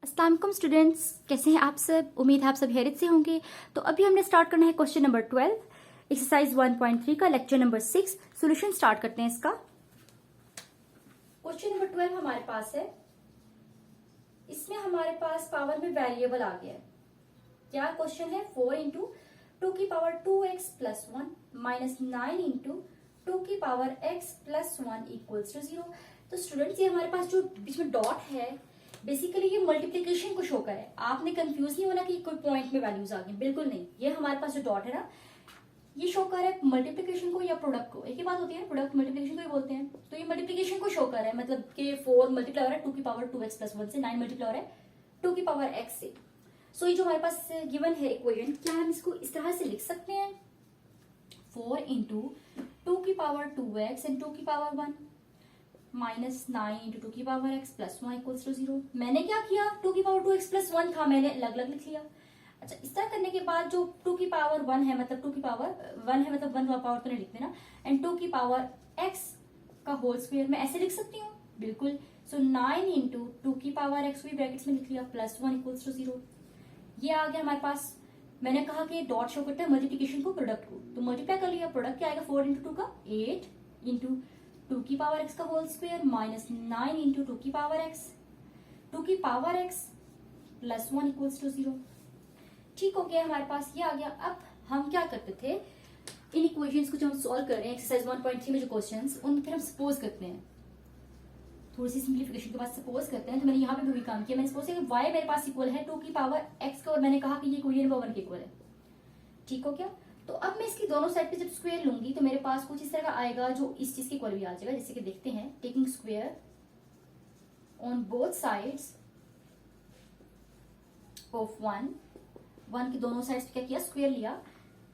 अस्सलाम वालेकुम स्टूडेंट्स, कैसे हैं आप सब। उम्मीद है आप सब खैरियत से होंगे। तो अभी हमने स्टार्ट करना है क्वेश्चन नंबर 12 एक्सरसाइज 1.3 का लेक्चर नंबर 6 सॉल्यूशन स्टार्ट करते हैं इसका। क्वेश्चन नंबर 12 हमारे पास है। इसमें हमारे पास पावर में वेरिएबल आ गया है। क्या क्वेश्चन है? 4 इंटू टू की power 2x plus 1 minus 9 into two की power x plus 1 equals to 0। तो स्टूडेंट्स ये हमारे पास जो बीच में डॉट है बेसिकली ये मल्टीप्लीकेशन को शो कर है। आपने कंफ्यूज नहीं होना कि कोई पॉइंट में वैल्यूज आ गई, बिल्कुल नहीं। ये हमारे पास जो डॉट है ना ये शो कर है मल्टीप्लीकेशन को या प्रोडक्ट को। एक ही बात होती है, प्रोडक्ट मल्टीप्लीकेशन को ही बोलते हैं। तो ये मल्टीप्लीकेशन को शो कर है, मतलब कि 4 मल्टीप्लाई हो रहा है 2 की पावर 2x प्लस 1 से, 9 मल्टीप्लाई हो रहा है 2 की पावर x से। सो ये जो हमारे पास गिवन है इक्वेशन, क्या हम इसको इस तरह से लिख सकते हैं? 4 इंटू टू की पावर 2x एंड 2 की पावर 1 माइनस 9 इंटू टू की power x plus 1 equals to 0। मैंने क्या किया? 2 की पावर 2x प्लस 1 था, मैंने अलग अलग लिख लिया। अच्छा, इस तरह करने के बाद जो 2 की पावर 1 है, मतलब 2 की पावर 1 है, मतलब 1 पावर तो नहीं लिखते ना, एंड 2 की पावर x का होल स्क्वायर मैं ऐसे लिख सकती हूँ, बिल्कुल। सो 9 इंटू टू की पावर x भी ब्रैकेट्स में लिख लिया प्लस 1 इक्वल्स टू 0। ये आ गया हमारे पास। मैंने कहा कि डॉट शो करता है मल्टीप्लीकेशन को प्रोडक्ट को, तो मल्टीप्लाई कर लिया। प्रोडक्ट क्या आएगा? 4 इंटू 2 का 8 इंटू 2 की पावर x का होल स्क्वायर माइनस 9 इंटू 2 की पावर x, 2 की power x plus 1 equals to 0। ठीक हो गया हमारे पास, ये आ गया। अब हम क्या करते थे, इन इक्वेशंस को जो हम सॉल्व कर रहे हैं एक्सरसाइज 1.3 में जो क्वेश्चंस, उन फिर हम सपोज करते हैं। थोड़ी सी सिंप्लीफिकेशन के बाद सपोज करते हैं। तो मैंने यहाँ पे भी काम किया। मैंने सपोज किया कि y मेरे पास इक्वल है 2 की पावर x का, और मैंने कहा कि ये इक्वेशन 1 के इक्वल है। ठीक हो गया। तो अब मैं इसकी दोनों साइड पे जब स्क्वायर लूंगी तो मेरे पास कुछ इस तरह का आएगा जो इस चीज के इक्वल भी आ जाएगा। जैसे कि देखते हैं, taking square on both sides of 1 की दोनों साइड्स पे क्या किया? स्क्वायर लिया।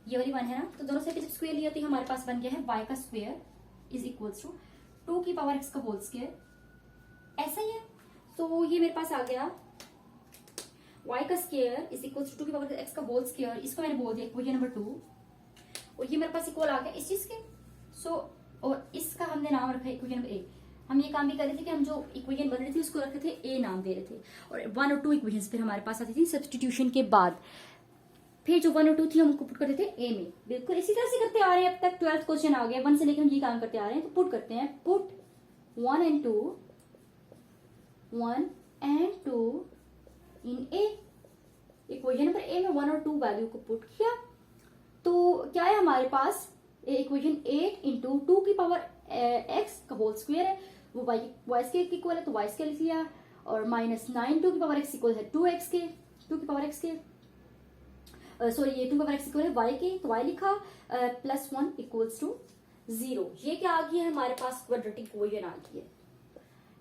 ये वाली 1 है ना, तो दोनों साइड पे जब स्क्वायर लिया तो हमारे पास बन गया है y का स्क्वायर इज इक्वल्स टू 2 की पावर x का होल स्क्वायर। ऐसा ही है। तो ये मेरे पास आ गया y का स्क्वायर इज इक्वल्स टू 2 की पावर x का होल स्क्वायर। इसको मैंने बोल दिया इक्वेशन नंबर 2, और ये मेरे पास इक्वल आ गया इस चीज के। सो और इसका हमने नाम रखा है इक्वेशन नंबर ए। हम ये काम भी कर रहे थे कि हम जो इक्वेशन बन रही थी उसको रखे थे ए नाम दे रहे थे, और 1 और 2 इक्वेशंस फिर हमारे पास आती थी सब्स्टिट्यूशन के बाद। फिर जो 1 और 2 थी हम उनको पुट करते थे ए में। बिल्कुल इसी तरह से करते आ रहे हैं, अब तक 12th क्वेश्चन आ गया। 1 से लेकर हम ये काम करते आ रहे हैं। तो पुट करते हैं, put 1 and 2 in A. Equation number ए में 1 और 2 वैल्यू को पुट किया तो क्या है हमारे पास? इक्वेशन 8 इंटू 2 की पावर x का होल स्क्वायर है, वो y स्क्वायर के इक्वल है, तो y स्क्वायर लिख लिया। और माइनस 9 2 की पावर x इक्वल है 2x के, 2 की पावर x के, सॉरी ये 2 की पावर x इक्वल है y के, तो y लिखा, प्लस 1 इक्वल्स टू 0। ये क्या आ गया है हमारे पास? क्वाड्रेटिक इक्वेशन आ गई है।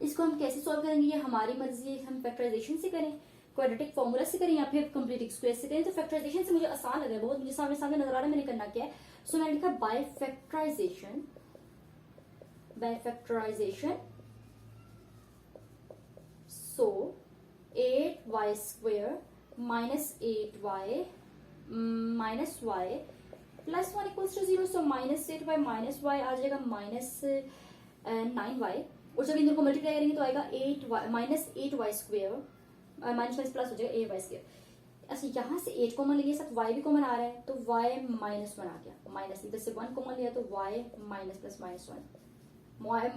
इसको हम कैसे सॉल्व करेंगे ये हमारी मर्जी है। हम फैक्टराइजेशन से करें, क्वाड्रेटिक फॉर्मूला से करें, या फिर कंप्लीट स्क्वायर से करें। तो फैक्टराइजेशन से मुझे आसान लग रहा है बहुत, मुझे सामने सामने नजर आ रहा है मैंने करना क्या है। सो मैंने लिखा by factorization, so 8y square minus 8y minus y plus 1 equals to 0। So minus 8y minus y आ जाएगा माइनस 9y, और जब इन दोनों को मल्टीप्लाई करेंगे तो आएगा 8y minus 8y square minus vice plus हो जाएगा ए वाई स्क्वायर। अच्छा, यहाँ से 8 कॉमन लिया, साथ y भी कॉमन आ रहा है, तो y माइनस 1 आ गया। माइनस इधर से 1 कॉमन लिया तो y minus plus minus 1,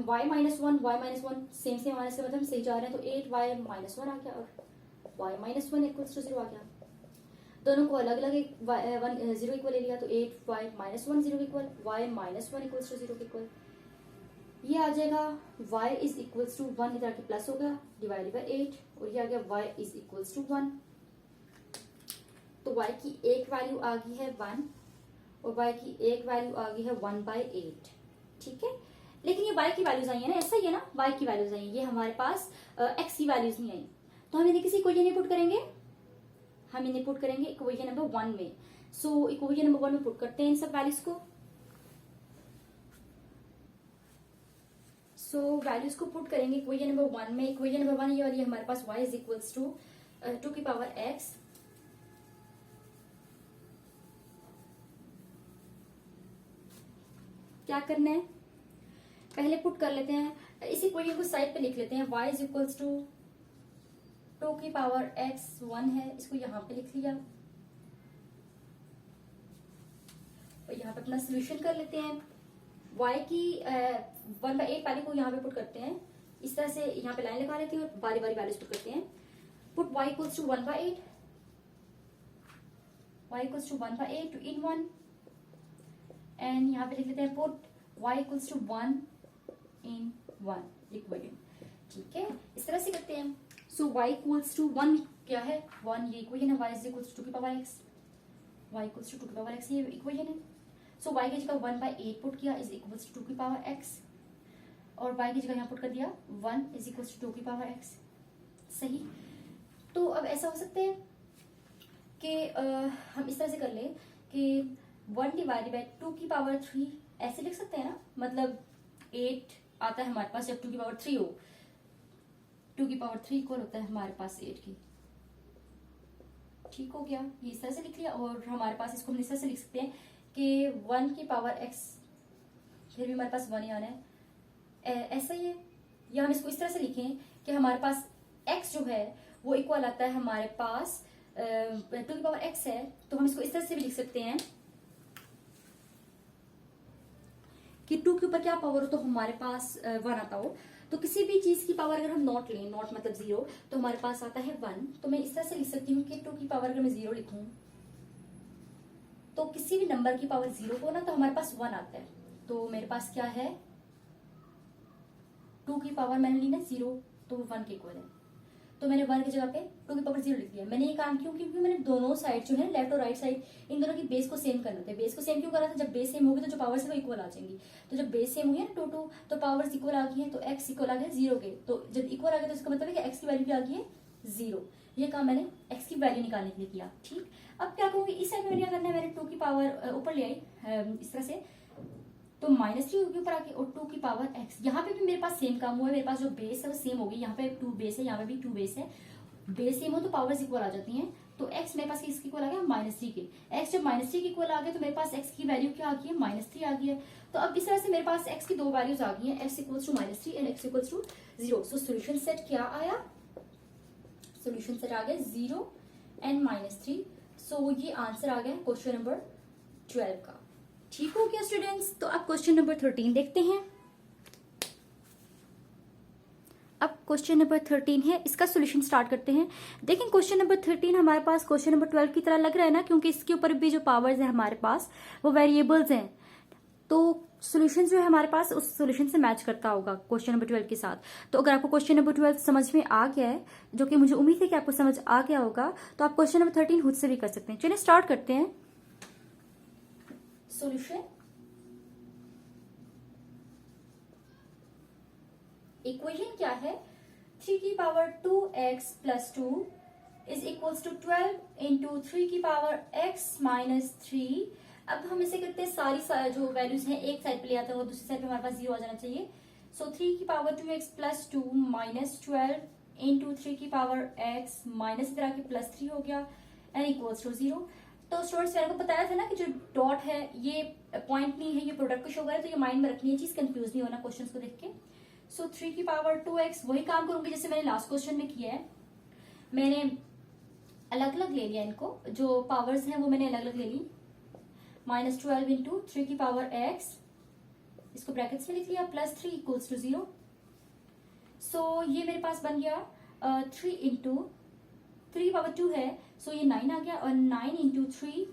y minus 1 y minus 1 same same minus के मतलब सही जा रहे हैं। तो 8y माइनस 1 आ गया और y माइनस 1 इक्वल्स टू 0 आ गया। दोनों को अलग अलग 0 इक्वल ले लिया तो 8y minus 1 0 equal, y minus 1 equals to 0 equal. ये आ जाएगा y इज इक्वल्स टू 1, इधर आके प्लस हो गया डिवाइडेड बाय 8, और ये आ गया y इज इक्वल्स टू 1। तो y की एक वैल्यू आ गई है 1, और y की एक वैल्यू आ गई है 1/8। ठीक है, लेकिन ये y की वैल्यूज आई है ना, ऐसा ही है ना, y की वैल्यूज आई है, ये हमारे पास x की वैल्यूज नहीं आई। तो हम इन्हें किसी इक्वेशन में पुट करेंगे, हम इन्हें पुट करेंगे इक्वेशन नंबर 1 में। सो इक्वेशन नंबर 1 में पुट करते हैं इन सब वैल्यूज को। सो वैल्यूज को पुट करेंगे इक्वेशन नंबर 1 में। इक्वेशन नंबर 1 ये वाली हमारे पास y इज इक्वल्स टू 2 की पावर x क्या करना है, पहले पुट कर लेते हैं। इस इक्वेशन को साइड पे लिख लेते हैं। y is equals to two की पावर x 1 है, इसको यहाँ पे लिख लिया और यहाँ पे अपना सोल्यूशन कर लेते हैं। y की 1/8 वाली को यहाँ पे पुट करते हैं, इस तरह से यहाँ पे लाइन लगा लेते हैं और बारी बारी वैल्यूज पुट करते हैं। Put y equals to 1/8, y equals to 1/8 to in 1 and यहाँ पे लिख लेते हैं put y equals to 1 in 1 equation. ठीक है, इस तरह से करते हैं। सो y इक्वल्स टू 1 क्या है, 1 ये इक्वेशन है, y इज इक्वल्स टू 2 की power x, y equals to 2 की पावर x ये इक्वेशन है। सो y की जगह 1/8 पुट किया इज इक्वल्स टू 2 की पावर x और y की जगह यहाँ पुट कर दिया 1 इज इक्वल्स टू 2 की पावर x। सही, तो अब ऐसा हो सकता है कि हम इस तरह से कर ले कि 1 डिवाइडेड बाय 2 की पावर 3 ऐसे लिख सकते हैं ना, मतलब 8 आता है हमारे पास जब 2 की पावर 3 हो, 2 की पावर 3 इक्वल होता है हमारे पास 8 की। ठीक हो गया, ये इस तरह से लिख लिया और हमारे पास इसको हम इस तरह से लिख सकते हैं कि 1 की पावर x, फिर भी हमारे पास 1 ही आना है, ऐसा ही है। या हम इसको इस तरह से लिखें कि हमारे पास x जो है वो इक्वल आता है हमारे पास 2 की पावर x है, तो हम इसको इस तरह से भी लिख सकते हैं कि 2 के ऊपर क्या पावर हो तो हमारे पास 1 आता हो। तो किसी भी चीज की पावर अगर हम नॉट लें, नॉट मतलब 0, तो हमारे पास आता है 1। तो मैं इस तरह से लिख सकती हूँ कि 2 की पावर अगर मैं 0 लिखूं तो किसी भी नंबर की पावर 0 को ना तो हमारे पास 1 आता है। तो मेरे पास क्या है, 2 की पावर मैंने ली ना 0 तो वो 1 के इक्वल है, तो मैंने 1 की जगह पे 2 की पावर 0 लिख दिया। मैंने ये काम क्यों, क्योंकि मैंने दोनों साइड जो है लेफ्ट और राइट साइड इन दोनों की बेस को सेम करना था। बेस को सेम क्यों करा था, जब बेस सेम होगी तो जो पावर्स है वो इक्वल आ जाएंगी। तो जब बेस सेम हुई है ना 2 तो पावर्स इक्वल आ गई है, तो x इक्वल आ गया 0 के, तो जब इक्वल आ गया तो इसका मतलब है कि x की वैल्यू क्या आ गई है 0। ये काम मैंने x की वैल्यू निकालने के लिए किया। ठीक, अब क्या करूंगी, इस साइड में क्या करना है, मैंने 2 की पावर ऊपर ले आई इस तरह से, तो -3 के ऊपर आके और 2 की पावर x। यहाँ पे भी मेरे पास सेम काम हुआ है, मेरे पास जो बेस है वो सेम होगी, यहाँ पे 2 बेस है, यहाँ पे भी 2 बेस है, बेस सेम हो तो पावर्स इक्वल आ जाती हैं। तो x मेरे पास किसके इक्वल आ गया -3 के, x जब -3 के इक्वल आ गया तो मेरे पास x की वैल्यू क्या आ गई है -3 आ गई है। तो अब इस तरह से मेरे पास x की दो वैल्यूज आ गई हैं, x equals to -3 and x equals to 0। So solution set क्या आया, सोल्यूशन सेट आ गया 0 एंड -3। सो ये आंसर आ गया क्वेश्चन नंबर 12 का। ठीक हो गया स्टूडेंट्स, तो अब क्वेश्चन नंबर 13 देखते हैं। अब क्वेश्चन नंबर 13 है, इसका सॉल्यूशन स्टार्ट करते हैं। देखें क्वेश्चन नंबर 13 हमारे पास क्वेश्चन नंबर 12 की तरह लग रहा है ना, क्योंकि इसके ऊपर भी जो पावर्स है हमारे पास वो वेरिएबल्स हैं, तो सॉल्यूशन जो है हमारे पास उस सॉल्यूशन से मैच करता होगा क्वेश्चन नंबर 12 के साथ। तो अगर आपको क्वेश्चन नंबर 12 समझ में आ गया है, जो कि मुझे उम्मीद है कि आपको समझ आ गया होगा, तो आप क्वेश्चन नंबर 13 खुद से भी कर सकते हैं। चलिए स्टार्ट करते हैं। सॉल्यूशन, इक्वेशन क्या है, 3 की power 2x plus 2 is equals to 12 into 3 की पावर x माइनस 3। अब हम इसे करते हैं, सारी जो वैल्यूज हैं एक साइड पे ले आते हैं और दूसरी साइड पे हमारे पास 0 आ जाना चाहिए। सो 3 की power 2x plus 2 minus 12 into 3 की पावर x माइनस इधर आके प्लस 3 हो गया एंड इक्वल्स टू 0। तो स्टूडेंट्स मैंने को बताया था ना कि जो डॉट है ये पॉइंट नहीं है, ये प्रोडक्ट को शो कर रहा है, तो ये माइंड में रखनी है चीज, कंफ्यूज नहीं होना क्वेश्चन को देख के। सो 3 की पावर 2x वही काम करूंगी जैसे मैंने लास्ट क्वेश्चन में किया है। मैंने अलग अलग ले लिया इनको, जो पावर्स हैं वो मैंने अलग अलग ले ली। -12 इंटू 3 की पावर x, इसको ब्रैकेट्स में लिख लिया, प्लस 3 इक्वल्स टू 0। सो ये मेरे पास बन गया 3 इंटू 3 पावर 2 है, सो ये 9 आ गया, और 9 इंटू 3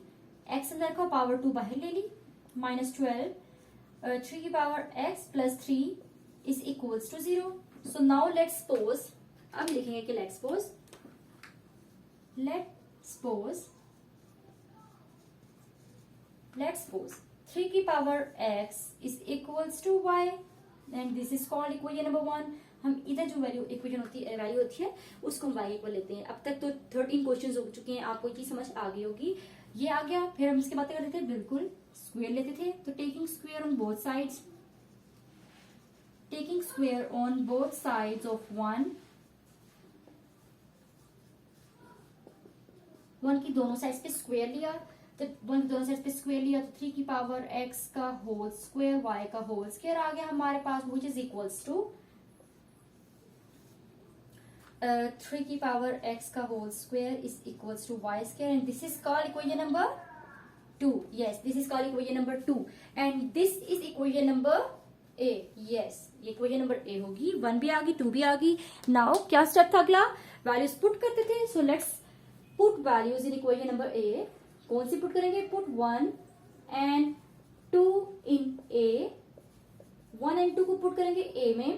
x अंदर का पावर 2 बाहर ले ली, -12 3 की power x plus 3 is equals to 0. So now let's suppose, अब लिखेंगे कि let's suppose 3 की power x is equals to y and this is called equation number 1. हम इधर जो वैल्यू होती है उसको हम y इक्वल लेते हैं। अब तक तो 13 क्वेश्चंस हो चुके हैं, आपको ये समझ आ गई होगी। ये आ गया, फिर हम इसके बातें करते थे, बिल्कुल स्क्वायर लेते थे, तो taking square on both sides, taking square on both sides of 1 की दोनों साइड्स पे स्क्वायर लिया, तो 1 की दोनों साइड्स पे स्क्वायर लिया तो 3 की पावर x का होल स्क्वायर y का होल स्क्वायर आ गया हमारे पास, which is equals to 3 की पावर x का whole square is equals to y square and this is called equation number 2. Yes, this is called equation number 2 and this is equation number A. Yes, ये equation number A होगी. 1 भी आ गई, 2 भी आ गई. Now क्या step था अगला? Values put करते थे. So let's put values in equation number A. कौन सी पुट करेंगे? Put 1 and 2 in A. 1 and 2 को पुट करेंगे A में.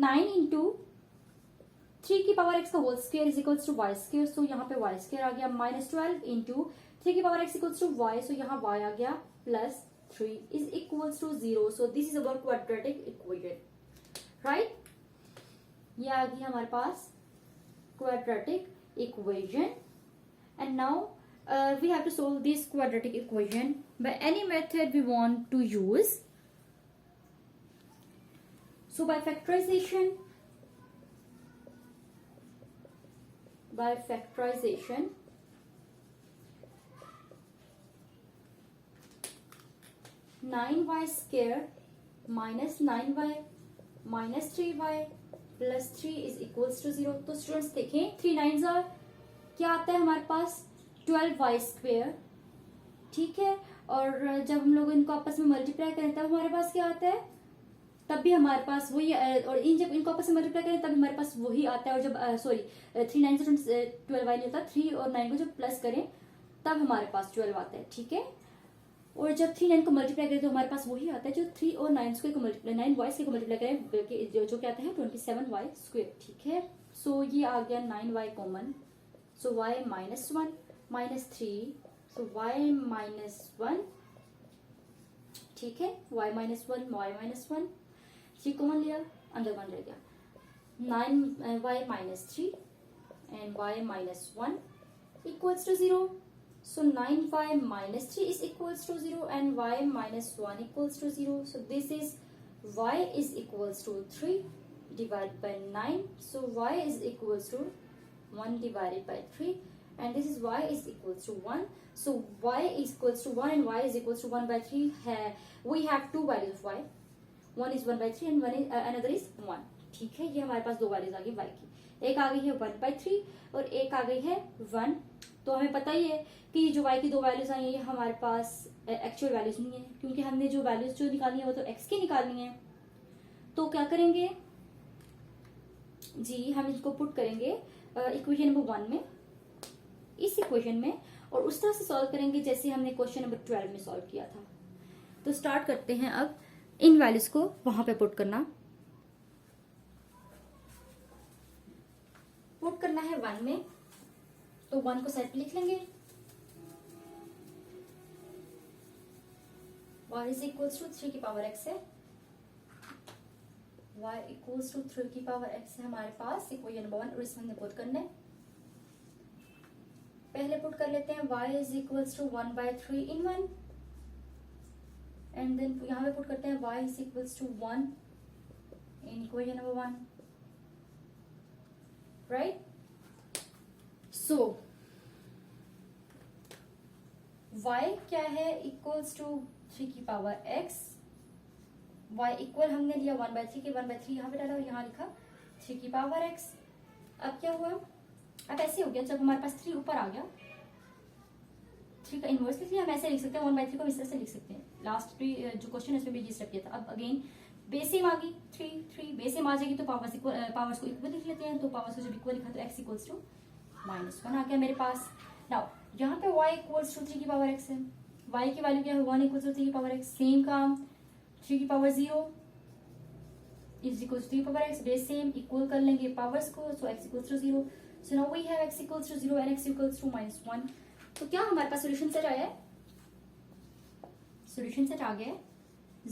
9 into 3 की पावर x का whole square is equals to y square. So यहाँ पे y स्क्वायर आ गया. -12 इंटू 3 की power x equals to y. So यहाँ y आ गया plus 3 is equals to 0. So this is our quadratic equation, right. ये आ गई हमारे पास quadratic equation. And now we have to solve this quadratic equation by any method we want to use. So by factorization, 9y square minus 9y minus 3y plus 3 is equals to 0. तो students देखें 3 9s are क्या आता है हमारे पास 12y square, ठीक है. और जब हम लोग इनको आपस में मल्टीप्लाई करें तब हमारे पास क्या आता है, तब भी हमारे पास वही. और इन जब इनको आपस में मल्टीप्लाई करें तब हमारे पास वही आता है. और जब सॉरी 3 9 से 12y नहीं होता, 3 और 9 को जब प्लस करें तब हमारे पास 12 आता है, ठीक है. और जब 3 9 को मल्टीप्लाई करें तो हमारे पास वही आता है जो 3 और 9 स्क्वायर को मल्टीप्लाई 9 वाई स्क्वायर को मल्टीप्लाई करें जो क्या आता है 27y स्क्वायर, ठीक है. सो ये आ गया 9y कॉमन. सो y -1 -3, सो y -1, ठीक है. y -1 y -1 3 कॉमन लिया, अंदर 1 रह गया. 9y -3 and y -1 equals to 0. So 9y -3 is equals to 0 and y -1 equals to 0. So this is y is equals to 3 divided by 9. So y is equals to 1 divided by 3 and this is y is equals to 1. So y is equals to 1 and y is equals to 1 by 3. We have two values of y. One is 1 by 3 and one is another is 1. ठीक है, ये हमारे पास दो values आ गई y की. एक आ गई है 1 by 3 और एक आ गई है 1. तो हमें पता ही है कि जो y की दो वैल्यूज आई है ये हमारे पास एक्चुअल वैल्यूज नहीं है, क्योंकि हमने जो वैल्यूज जो निकालनी है वो तो x की निकालनी है. तो क्या करेंगे जी, हम इसको पुट करेंगे इक्वेशन नंबर 1 में, इस इक्वेशन में, और उस तरह से सॉल्व करेंगे जैसे हमने क्वेश्चन नंबर 12 में सॉल्व किया था. तो स्टार्ट करते हैं अब इन वैल्यूज को वहां पे पुट करना. पुट करना है 1 में, तो 1 को साइड पे लिख लेंगे. y इज इक्वल्स टू 3 की पावर x है. y इक्वल्स टू 3 की पावर x है हमारे पास इक्वेशन नंबर 1 और इसमें हमने पुट करना है. पहले पुट कर लेते हैं y is equals to 1 by 3 in 1 and then यहाँ पे पुट करते हैं y is equals to 1 in equation number 1, right. So y क्या है इक्वल्स टू 3 की पावर x. y इक्वल हमने लिया 1 by 3 के 1 by 3 यहाँ पे डाला और यहाँ लिखा 3 की पावर x. अब क्या हुआ, अब ऐसे हो गया जब हमारे पास 3 ऊपर आ गया, 3 का इनवर्स लिख लिया. हम ऐसे लिख सकते हैं 1 by 3 को इस तरह से लिख सकते हैं. लास्ट जो क्वेश्चन है उसमें भी ये स्टेप किया था. अब अगेन बेस सेम आ गई 3 बेस सेम आ जाएगी तो पावर्स को इक्वल लिख लेते हैं. तो पावर्स को जब इक्वल लिखा तो x इक्वल्स टू -1 आ गया मेरे पास. नाउ यहाँ पे y इक्वल्स टू 3 की पावर x है. y की वैल्यू क्या है 1 इक्वल्स टू 3 की पावर x. सेम काम 3 की पावर 0 इज इक्वल्स टू 3 की power x. Base same equal कर लेंगे पावर्स को. So x equals to 0. So now we have x equals to 0 and x equals to -1. तो क्या हमारे पास सोल्यूशन सेट आया है, सोल्यूशन सेट आ गया है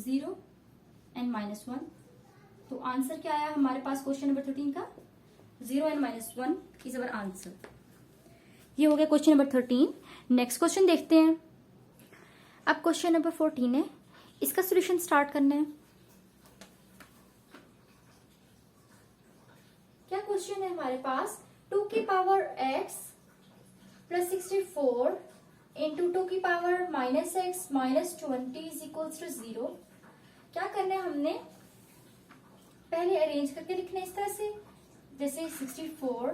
0 एंड -1. तो आंसर क्या आया हमारे पास क्वेश्चन नंबर 13 का 0 एंड -1 इज अवर आंसर. ये हो गया क्वेश्चन नंबर 13. नेक्स्ट क्वेश्चन देखते हैं. अब क्वेश्चन नंबर 14 है, इसका सोल्यूशन स्टार्ट करना है. क्या क्वेश्चन है हमारे पास 2 की पावर x प्लस 64 इंटू 2 की power -x minus 20 is equals to 0. क्या करना है हमने पहले अरेंज करके लिखना है इस तरह से. जैसे 64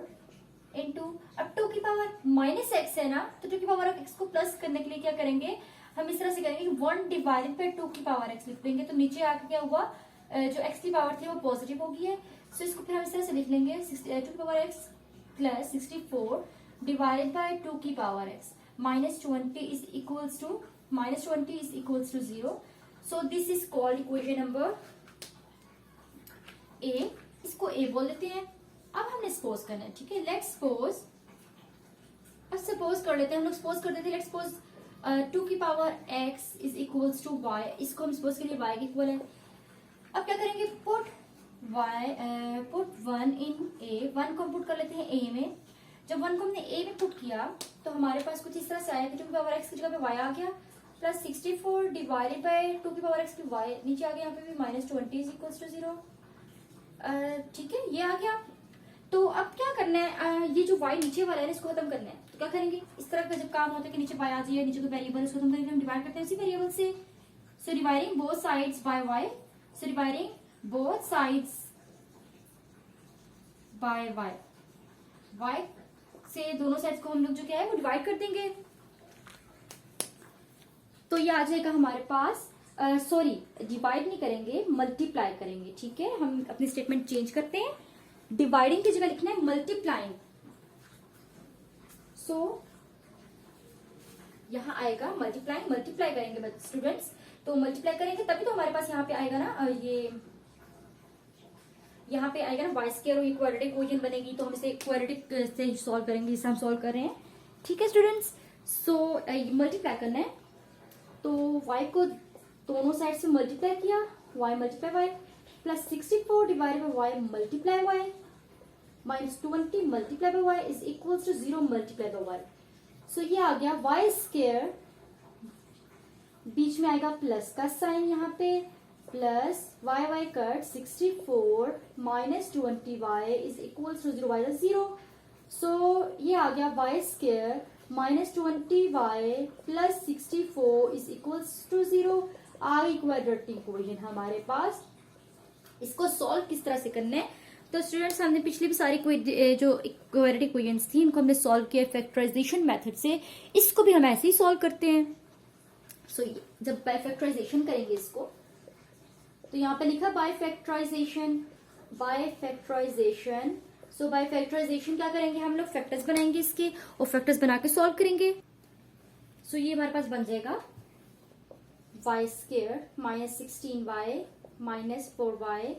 इंटू, अब 2 की पावर माइनस एक्स है ना, तो 2 की पावर एक्स को प्लस करने के लिए क्या करेंगे, हम इस तरह से करेंगे कि 1 डिवाइडेड बाई 2 की पावर एक्स लिख देंगे। तो नीचे आके क्या हुआ, जो एक्स की पावर थी वो पॉजिटिव होगी है, सो इसको फिर हम इस तरह से लिख लेंगे 2 की power x plus 64 divided by 2 की power x minus 20 is equals to zero. So this is called equation number A, इसको ए बोल देते हैं। अब हमने सपोज करना है, ठीक है, लेट्स सपोज, अब सपोज कर लेते हैं, हम लोग सपोज कर देते हैं, लेट्स सपोज 2 की power x is equals to y, इसको हम सपोज के लिए y के इक्वल है। अब क्या करेंगे, पुट 1 इन a, 1 को हम पुट कर लेते हैं a में। जब 1 को हमने a में पुट किया तो हमारे पास कुछ इस तरह से आया कि 2 की पावर x की जगह पे y आ गया, प्लस 64 डिवाइडेड बाई 2 की पावर x की y नीचे आ गया, यहाँ पे भी minus 20 is equals to zero. ठीक है, ये आ गया। तो अब क्या करना है, ये जो y नीचे वाला है इसको खत्म करना है। तो क्या करेंगे, इस तरह का जब काम होता है कि नीचे y आ जाए, नीचे तो वेरिएबल, इसको खत्म करेंगे, हम डिवाइड करते हैं उसी वेरिएबल से। So dividing both sides by y, so dividing both sides by y से दोनों साइड्स को हम लोग जो क्या है वो डिवाइड कर देंगे। तो ये आ जाएगा हमारे पास, सॉरी डिवाइड नहीं करेंगे, मल्टीप्लाई करेंगे। ठीक है, हम अपनी स्टेटमेंट चेंज करते हैं, डिवाइडिंग की जगह लिखना है मल्टीप्लाइंग। सो यहां आएगा मल्टीप्लाइंग, मल्टीप्लाई करेंगे स्टूडेंट्स, तो मल्टीप्लाई करेंगे तभी तो हमारे पास यहाँ पे आएगा ना, ये यहाँ पे आएगा ना वाई स्क्वायर, और ये क्वाड्रेटिक इक्वेशन बनेगी, तो हम इसे क्वाड्रेटिक से सॉल्व करेंगे, जिसे हम सॉल्व कर रहे हैं। ठीक है स्टूडेंट्स, सो मल्टीप्लाई करना है, तो y को दोनों साइड से मल्टीप्लाई किया, y multiply y plus 64 divided by y multiply y minus 20 multiply by y is equals to 0 multiply by y। So ये आ गया y स्क्वायर, बीच में आएगा प्लस का साइन यहाँ पे, plus y cut 64 minus 20y is equals to 0 y 0। So ये आ गया y square minus 20y plus 64 is equals to 0। आ गई क्वाड्रेटिक इक्वेशन हमारे पास। इसको सॉल्व किस तरह से करना है, तो स्टूडेंट्स हमने पिछली भी सारी जो क्वाड्रेटिक इक्वेशंस थी इनको हमने सॉल्व किया फैक्टराइजेशन मेथड से, इसको भी हम ऐसे ही सॉल्व करते हैं। सो जब बाय फैक्टराइजेशन करेंगे इसको, तो यहाँ पे लिखा by factorization, so by factorization क्या करेंगे, हम लोग फैक्टर्स बनाएंगे इसके, और फैक्टर्स बना के सॉल्व करेंगे। सो ये हमारे पास बन जाएगा y square minus 16y minus 4y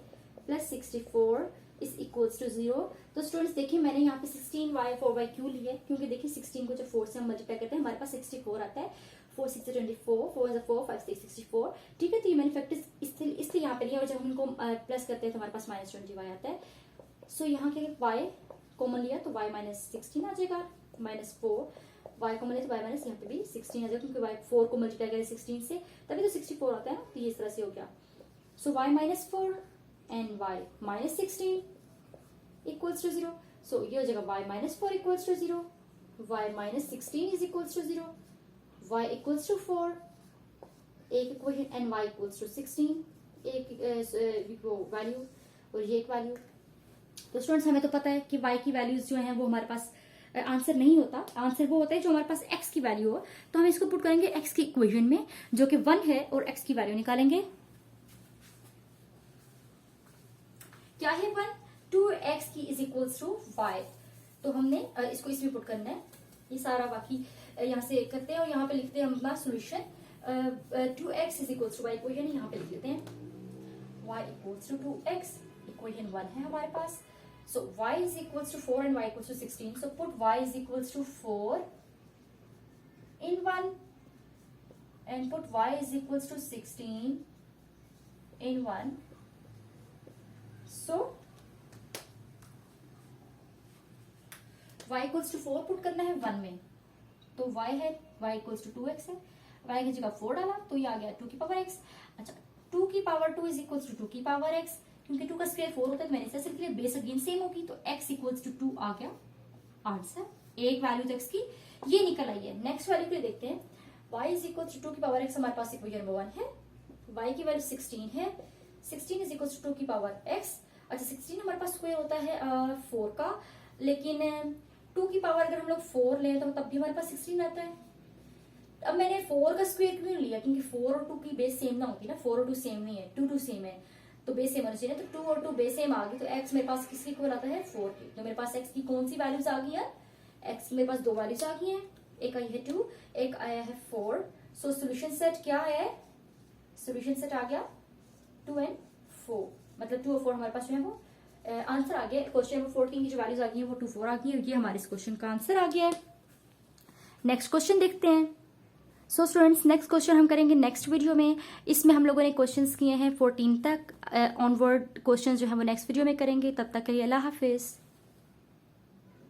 plus 64 is equals to 0। तो स्टूडेंट्स देखिए मैंने यहाँ पे 16y 4y क्यों लिया है, क्योंकि देखिए 16 को जब 4 से हम मल्टीप्लाई करते हैं हमारे पास 64 आता है, 4 6 24, 4 4 5 6 64। ठीक है, तो ये मैंने फैक्टर्स इसलिए यहाँ पे लिया, और जब हम इनको प्लस करते हैं तो हमारे पास माइनस 20y आता है। सो यहाँ के y कॉमन लिया तो y माइनस 16 आ जाएगा, माइनस 4 y कॉमन लिया तो y माइनस यहाँ पे भी 16 आ जाएगा, क्योंकि y 4 को मल्टीप्लाई करें 16 से तभी तो 64 आता है ना, तो ये इस तरह से हो गया। So y minus 4 and y minus 16 equals to 0। So ये हो जाएगा y minus 4 equals to 0, y minus 16 is equals to 0, y equals to 4, एक equation, and y equals to 16, एक वैल्यू और ये एक वैल्यू। तो स्टूडेंट्स हमें तो पता है कि y की वैल्यूज जो हैं वो हमारे पास आंसर नहीं होता, आंसर वो होता है जो हमारे पास x की वैल्यू हो। तो हम इसको पुट करेंगे x की इक्वेशन में जो कि 1 है, और x की वैल्यू निकालेंगे। क्या है 1, 2x की इज इक्वल्स टू y, तो हमने इसको इसमें पुट करना है। ये सारा बाकी यहाँ से करते हैं और यहाँ पे लिखते हैं हम अपना solution. 2x is equals to y equation यहाँ पे लिख लेते हैं, y equals to 2x, equation 1 है हमारे पास। So y is equals to 4 and y equals to 16. So put y is equals to 4 in 1 and put y is equals to 16 in 1. So y equals to 4 put करना है 1 में, तो y है y equals to 2x है, y की जगह 4 डाला तो ये आ गया 2 की पावर x। अच्छा 2 की पावर 2 is equals to 2 की पावर x, क्योंकि 2 का स्क्वायर 4 होता है तो मैंने इसे सिर्फ लिया, बेस अगेन सेम होगी, तो x इक्वल्स टू 2 आ गया आंसर। एक वैल्यू x की ये निकल आई है। नेक्स्ट वैल्यू के लिए देखते हैं, y इज इक्वल्स टू 2 की पावर x हमारे पास इक्वेशन नंबर 1 है, y की वैल्यू 16 है, 16 इज इक्वल्स टू 2 की पावर x, अच्छा 16 हमारे पास स्क्वायर होता है 4 का, लेकिन 2 की पावर अगर हम लोग 4 लें तो तब भी हमारे पास 16 आता है। अब मैंने 4 का स्क्वायर क्यों लिया, क्योंकि 4 और 2 की बेस सेम ना होती ना, 4 और 2 सेम नहीं है, 2 सेम है, तो बेस सेम होना चाहिए। तो 2 और 2 बेस सेम आ गई, तो x मेरे पास किसके इक्वल आता है 4 की। तो मेरे पास x की कौन सी वैल्यूज आ गई है, x मेरे पास 2 वैल्यूज आ गई हैं, एक आई है 2, एक आया है 4। सो सोल्यूशन सेट क्या है, सोल्यूशन सेट आ गया 2 and 4, मतलब 2 और 4 हमारे पास जो है वो आंसर आ गया। क्वेश्चन नंबर 14 की जो वैल्यूज आ गई है वो 2 4 आ गई है, ये हमारे इस क्वेश्चन का आंसर आ गया है। नेक्स्ट क्वेश्चन देखते हैं। सो स्टूडेंट्स नेक्स्ट क्वेश्चन हम करेंगे नेक्स्ट वीडियो में। इसमें हम लोगों ने क्वेश्चंस किए हैं 14 तक, ऑनवर्ड क्वेश्चंस जो है वो नेक्स्ट वीडियो में करेंगे। तब तक के लिए अल्लाह हाफिज।